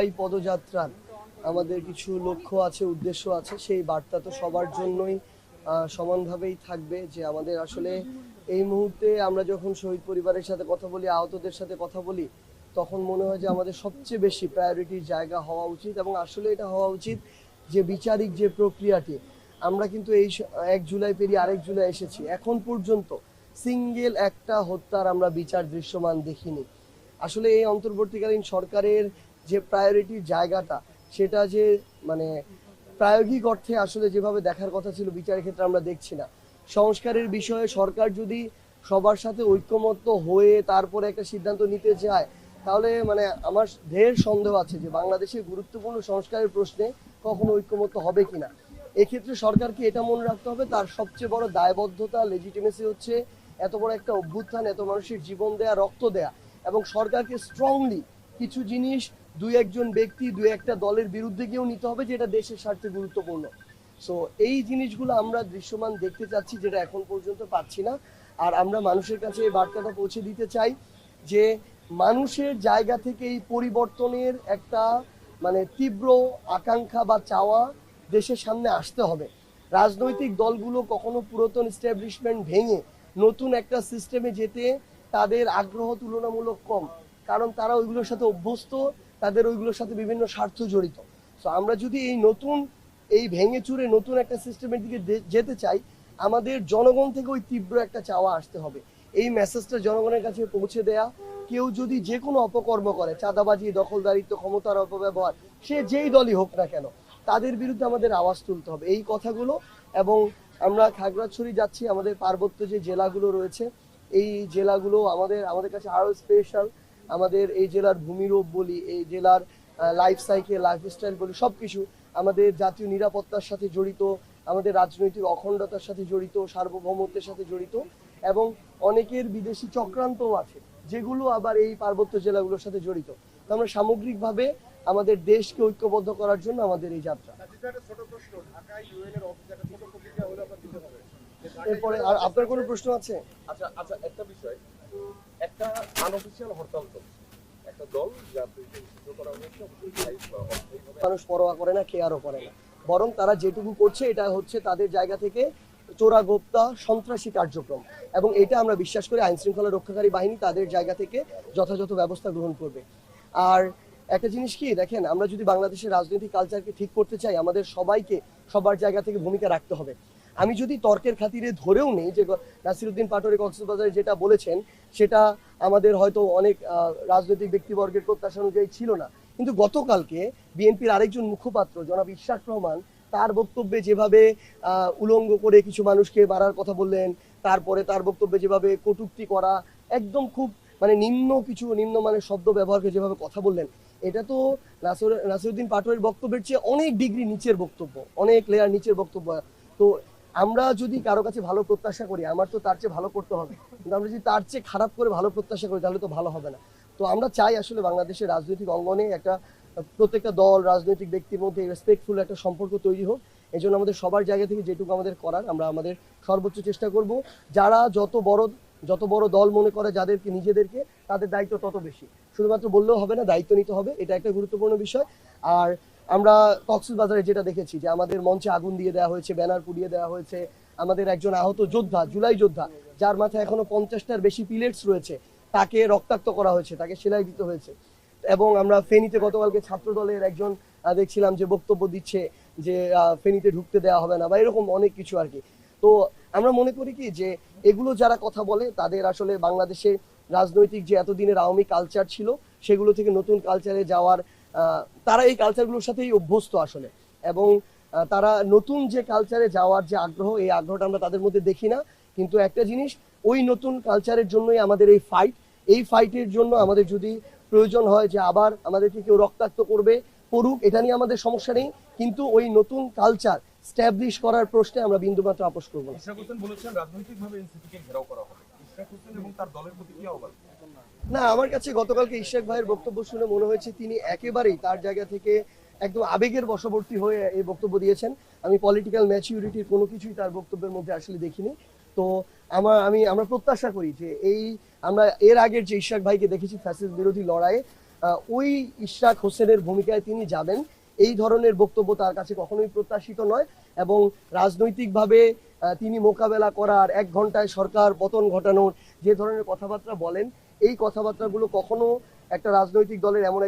এই পদযাত্রার আমাদের কিছু লক্ষ্য আছে, উদ্দেশ্য আছে। সেই বার্তা তো সবার জন্যই সমানভাবেই থাকবে যে আমাদের আসলে এই মুহূর্তে আমরা যখন শহীদ পরিবারের সাথে কথা বলি, আহতদের সাথে কথা বলি, তখন মনে হয় যে আমাদের সবচেয়ে বেশি প্রায়োরিটির জায়গা হওয়া উচিত, এবং আসলে এটা হওয়া উচিত যে বিচারিক যে প্রক্রিয়াটি, আমরা কিন্তু এই 1 জুলাই পেরিয়ে আরেক জুলাই এসেছি, এখন পর্যন্ত সিঙ্গেল একটা হত্যার আমরা বিচার দৃশ্যমান দেখিনি। আসলে এই অন্তর্বর্তীকালীন সরকারের যে প্রায়োরিটির জায়গাটা, সেটা যে মানে প্রায়োগিক অর্থে আসলে যেভাবে দেখার কথা ছিল বিচারের ক্ষেত্রে আমরা দেখছি না। সংস্কারের বিষয়ে সরকার যদি সবার সাথে ঐক্যমত্য হয়ে তারপরে একটা সিদ্ধান্ত নিতে চায়, তাহলে আমার ঢের সন্দেহ আছে যে বাংলাদেশের গুরুত্বপূর্ণ সংস্কারের প্রশ্নে কখনো ঐক্যমত্য হবে কিনা। এক্ষেত্রে সরকারকে এটা মনে রাখতে হবে, তার সবচেয়ে বড় দায়বদ্ধতা, লেজিটিমেসি হচ্ছে এত বড় একটা অভ্যুত্থান, এত মানুষের জীবন দেয়া, রক্ত দেয়া, এবং সরকারকে স্ট্রংলি কিছু জিনিস দুই একজন ব্যক্তি, দুই একটা দলের বিরুদ্ধে গিয়েও নিতে হবে, যেটা দেশের স্বার্থে গুরুত্বপূর্ণ। সো এই জিনিসগুলো আমরা দৃশ্যমান দেখতে চাচ্ছি, যেটা এখন পর্যন্ত পাচ্ছি না। আর আমরা মানুষের কাছে এই বার্তাটা পৌঁছে দিতে চাই যে মানুষের জায়গা থেকে এই পরিবর্তনের একটা তীব্র আকাঙ্ক্ষা বা চাওয়া দেশের সামনে আসতে হবে। রাজনৈতিক দলগুলো কখনো পুরাতন এস্টাবলিশমেন্ট ভেঙে নতুন একটা সিস্টেমে যেতে তাদের আগ্রহ তুলনামূলক কম, কারণ তারা ওইগুলোর সাথে অভ্যস্ত, তাদের ওইগুলোর সাথে বিভিন্ন স্বার্থ জড়িত। সো আমরা যদি এই ভেঙে চুরে নতুন একটা সিস্টেমের দিকে যেতে চাই, আমাদের জনগণ থেকে ওই তীব্র একটা চাওয়া আসতে হবে। এই মেসেজটা জনগণের কাছে পৌঁছে দেয়া, কেউ যদি যে কোনো অপকর্ম করে, চাঁদাবাজি, দখলদারিত্ব, ক্ষমতার অপব্যবহার, সে যেই দলই হোক না কেন, তাদের বিরুদ্ধে আমাদের আওয়াজ তুলতে হবে, এই কথাগুলো। এবং আমরা খাগড়াছড়ি যাচ্ছি, আমাদের পার্বত্য যে জেলাগুলো রয়েছে, এই জেলাগুলো আমাদের কাছে আরো স্পেশাল। আমাদের এই জেলার ভূমিরূপ বলি, এই জেলার লাইফ সাইকেল, লাইফস্টাইল বলি, সবকিছু আমাদের জাতীয় নিরাপত্তার সাথে জড়িত, আমাদের রাজনৈতিক অখণ্ডতার সাথে জড়িত, সার্বভৌমত্বের সাথে জড়িত, এবং অনেকের বিদেশি চক্রান্তও আছে, যেগুলো আবার এই পার্বত্য জেলাগুলোর সাথে জড়িত। তো আমরা সামগ্রিকভাবে আমাদের দেশকে ঐক্যবদ্ধ করার জন্য আমাদের এই যাত্রা। এরপরে আর আপনার কোনো প্রশ্ন আছে? আচ্ছা আচ্ছা, একটা বিষয়, একটা আনঅফিশিয়াল হরতাল চলছে, একটা দল মানুষ পরোয়া করে না, কেয়ারও করে না, বরং তারা যেটুকু করছে এটা হচ্ছে তাদের জায়গা থেকে চোরাগোপ্তা সন্ত্রাসী কার্যক্রম, এবং এটা আমরা বিশ্বাস করি আইন শৃঙ্খলা রক্ষাকারী বাহিনী তাদের জায়গা থেকে যথাযথ ব্যবস্থা গ্রহণ করবে। আর একটা জিনিস কি দেখেন, আমরা যদি বাংলাদেশের রাজনৈতিক কালচারকে ঠিক করতে চাই, আমাদের সবাইকে সবার জায়গা থেকে ভূমিকা রাখতে হবে। আমি যদি তর্কের খাতিরে ধরেও নেই যে নাসিরউদ্দিন পাটোয়ারি কক্সবাজারে যেটা বলেছেন, সেটা আমাদের হয়তো অনেক রাজনৈতিক ব্যক্তিবর্গের প্রত্যাশা অনুযায়ী ছিল না, কিন্তু গতকালকে বিএনপির আরেকজন মুখপাত্র জনাব ইশরাক রহমান তার বক্তব্যে যেভাবে উলঙ্গ করে কিছু মানুষকে মারার কথা বললেন, তারপরে তার বক্তব্যে যেভাবে কটূক্তি করা, একদম খুব নিম্নমানের শব্দ ব্যবহারকে যেভাবে কথা বললেন, এটা তো নাসিরউদ্দিন পাটোয়ারির বক্তব্যের চেয়ে অনেক ডিগ্রি নিচের বক্তব্য, অনেক লেয়ার নিচের বক্তব্য। তো আমরা যদি কারো কাছে ভালো প্রত্যাশা করি, আমার তো তার চেয়ে ভালো করতে হবে, কিন্তু আমরা যদি তার চেয়ে খারাপ করে ভালো প্রত্যাশা করি, তাহলে তো ভালো হবে না। তো আমরা চাই আসলে বাংলাদেশের রাজনৈতিক অঙ্গনে একটা প্রত্যেকটা দল, রাজনৈতিক ব্যক্তির মধ্যে রেসপেক্টফুল একটা সম্পর্ক তৈরি হোক। এই জন্য আমাদের সবার জায়গা থেকে যেটুকু আমাদের করার, আমরা আমাদের সর্বোচ্চ চেষ্টা করব। যারা যত বড় দল মনে করে যাদেরকে নিজেদেরকে, তাদের দায়িত্ব তত বেশি। শুধুমাত্র বললেও হবে না, দায়িত্ব নিতে হবে, এটা একটা গুরুত্বপূর্ণ বিষয়। আর আমরা কক্সবাজারে যেটা দেখেছি যে আমাদের মঞ্চে আগুন দিয়ে দেওয়া হয়েছে, ব্যানার পুড়িয়ে দেওয়া হয়েছে, আমাদের একজন আহত যোদ্ধা, জুলাই যোদ্ধা, যার মাথায় এখনো 50টার বেশি পিলেটস রয়েছে, তাকে রক্তাক্ত করা হয়েছে, তাকে সেলাই দিতে হয়েছে। এবং আমরা ফেনীতে গতকালকে ছাত্র দলের একজন দেখছিলাম যে বক্তব্য দিচ্ছে যে ফেনীতে ঢুকতে দেওয়া হবে না, বা এরকম অনেক কিছু আর কি। তো আমরা মনে করি কি যে এগুলো যারা কথা বলে, তাদের আসলে বাংলাদেশে রাজনৈতিক যে এতদিনের আওয়ামী কালচার ছিল, সেগুলো থেকে নতুন কালচারে যাওয়ার, তারা এই কালচারগুলোর সাথেই অভ্যস্ত আসলে, এবং তারা নতুন যে কালচারে যাওয়ার যে আগ্রহ, এই আগ্রহটা আমরা তাদের মধ্যে দেখি না। কিন্তু একটা জিনিস, ওই নতুন কালচারের জন্যই আমাদের এই ফাইটের জন্য আমাদের যদি প্রয়োজন হয় যে আবার আমাদেরকে কেউ রক্তাক্ত করুক, এটা নিয়ে আমাদের সমস্যা নেই, কিন্তু ওই নতুন কালচার স্ট্যাবলিশ করার প্রশ্নে আমরা বিন্দুমাত্র আপোষ করবো না। ইশরাক হোসেন বলেছেন রাজনৈতিকভাবে এনসিপিকে ঘেরাও করা হবে। ইশরাক হোসেন এবং তার দলের প্রতি কি আহ্বান? না, আমার কাছে গতকালকে ইশরাক ভাইয়ের বক্তব্য শুনে মনে হয়েছে তিনি একেবারেই তার জায়গা থেকে একদম আবেগের বশবর্তী হয়ে এই বক্তব্য দিয়েছেন। আমি পলিটিক্যাল ম্যাচিউরিটির কোনো কিছুই তার বক্তব্যের মধ্যে আসলে দেখিনি। তো আমরা প্রত্যাশা করি যে আমরা এর আগের যে ইশরাক ভাইকে দেখেছি ফ্যাসিস্ট বিরোধী লড়াইয়ে, ওই ইশরাক হোসেনের ভূমিকায় তিনি যাবেন, এই ধরনের বক্তব্য তার কাছে কখনোই প্রত্যাশিত নয়। এবং রাজনৈতিকভাবে তিনি মোকাবেলা করার, 1 ঘন্টায় সরকার পতন ঘটানোর যে ধরনের কথাবার্তা বলেন, এই কথাবার্তাগুলো কখনো একটা রাজনৈতিক দলের এমন